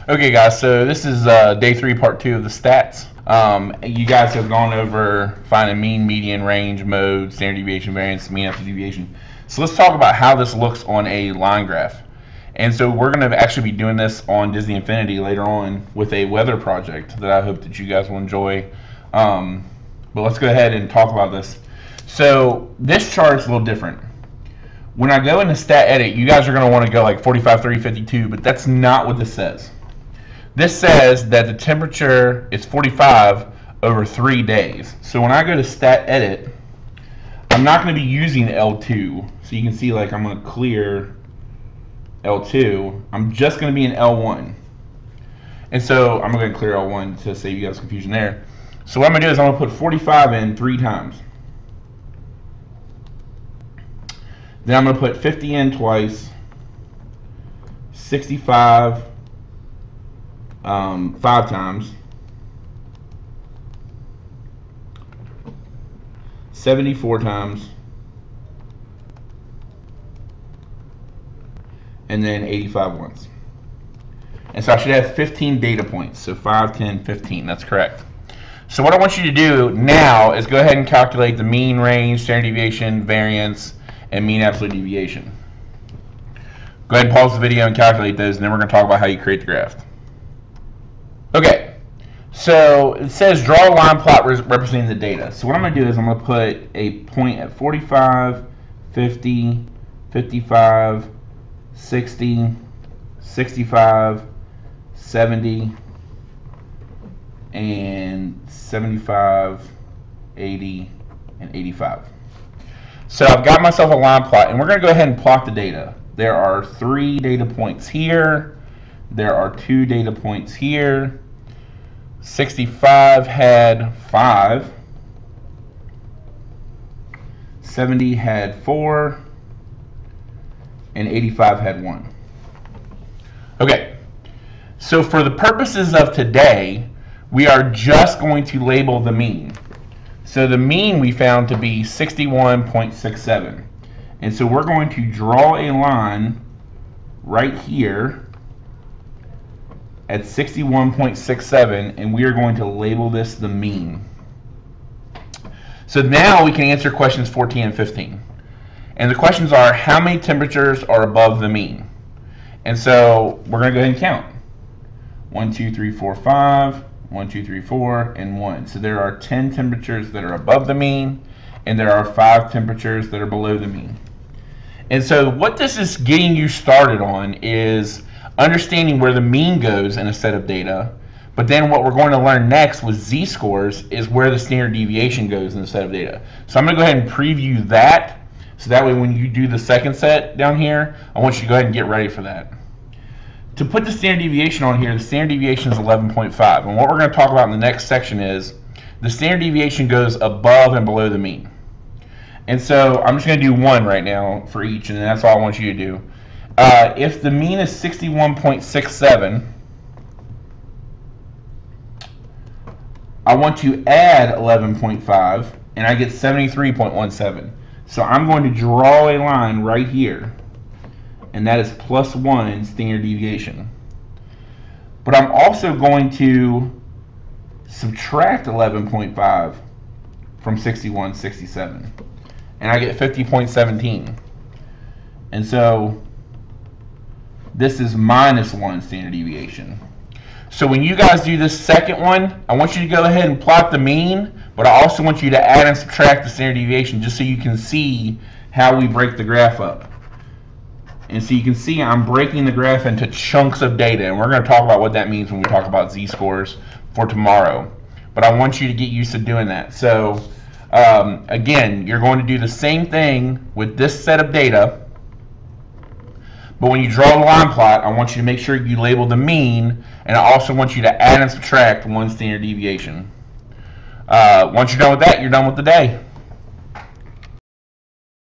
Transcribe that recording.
Okay, guys, so this is day 3, part 2 of the stats. You guys have gone over finding mean, median, range, mode, standard deviation, variance, mean absolute deviation. So let's talk about how this looks on a line graph. And so we're going to actually be doing this on Disney Infinity later on with a weather project that I hope that you guys will enjoy. But let's go ahead and talk about this. So this chart is a little different. When I go into stat edit, you guys are going to want to go like 45, 30, 52, but that's not what this says. This says that the temperature is 45 over 3 days. So when I go to stat edit, I'm not going to be using L2. So you can see like I'm going to clear L2. I'm just going to be in L1. And so I'm going to clear L1 to save you guys confusion there. So what I'm going to do is I'm going to put 45 in 3 times. Then I'm going to put 50 in twice, 65 5 times, 74 times, and then 85 once. And so I should have 15 data points. So 5, 10, 15. That's correct. So what I want you to do now is go ahead and calculate the mean, range, standard deviation, variance, and mean absolute deviation. Go ahead and pause the video and calculate those, and then we're going to talk about how you create the graph. Okay, so it says draw a line plot representing the data. So what I'm going to do is I'm going to put a point at 45, 50, 55, 60, 65, 70, and 75, 80, and 85. So I've got myself a line plot, and we're going to go ahead and plot the data. There are 3 data points here. There are 2 data points here. 65 had 5. 70 had 4. And 85 had 1. Okay, so for the purposes of today, we are just going to label the mean. So the mean we found to be 61.67. And so we're going to draw a line right here at 61.67, and we are going to label this the mean. So now we can answer questions 14 and 15. And the questions are, how many temperatures are above the mean? And so we're going to go ahead and count. 1, 2, 3, 4, 5. 1, 2, 3, 4, and 1. So there are 10 temperatures that are above the mean, and there are 5 temperatures that are below the mean. And so what this is getting you started on is understanding where the mean goes in a set of data, but then what we're going to learn next with z-scores is where the standard deviation goes in a set of data. So I'm going to go ahead and preview that, so that way when you do the second set down here, I want you to go ahead and get ready for that. To put the standard deviation on here, the standard deviation is 11.5. And what we're going to talk about in the next section is the standard deviation goes above and below the mean. And so I'm just going to do 1 right now for each, and that's all I want you to do. If the mean is 61.67, I want to add 11.5, and I get 73.17. So I'm going to draw a line right here, and that is +1 standard deviation. But I'm also going to subtract 11.5 from 61.67, and I get 50.17. And so this is -1 standard deviation. So when you guys do this second one, I want you to go ahead and plot the mean, but I also want you to add and subtract the standard deviation just so you can see how we break the graph up. And so you can see I'm breaking the graph into chunks of data, and we're going to talk about what that means when we talk about z-scores for tomorrow. But I want you to get used to doing that. So again, you're going to do the same thing with this set of data, but when you draw the line plot, I want you to make sure you label the mean, and I also want you to add and subtract 1 standard deviation. Once you're done with that, you're done with the day.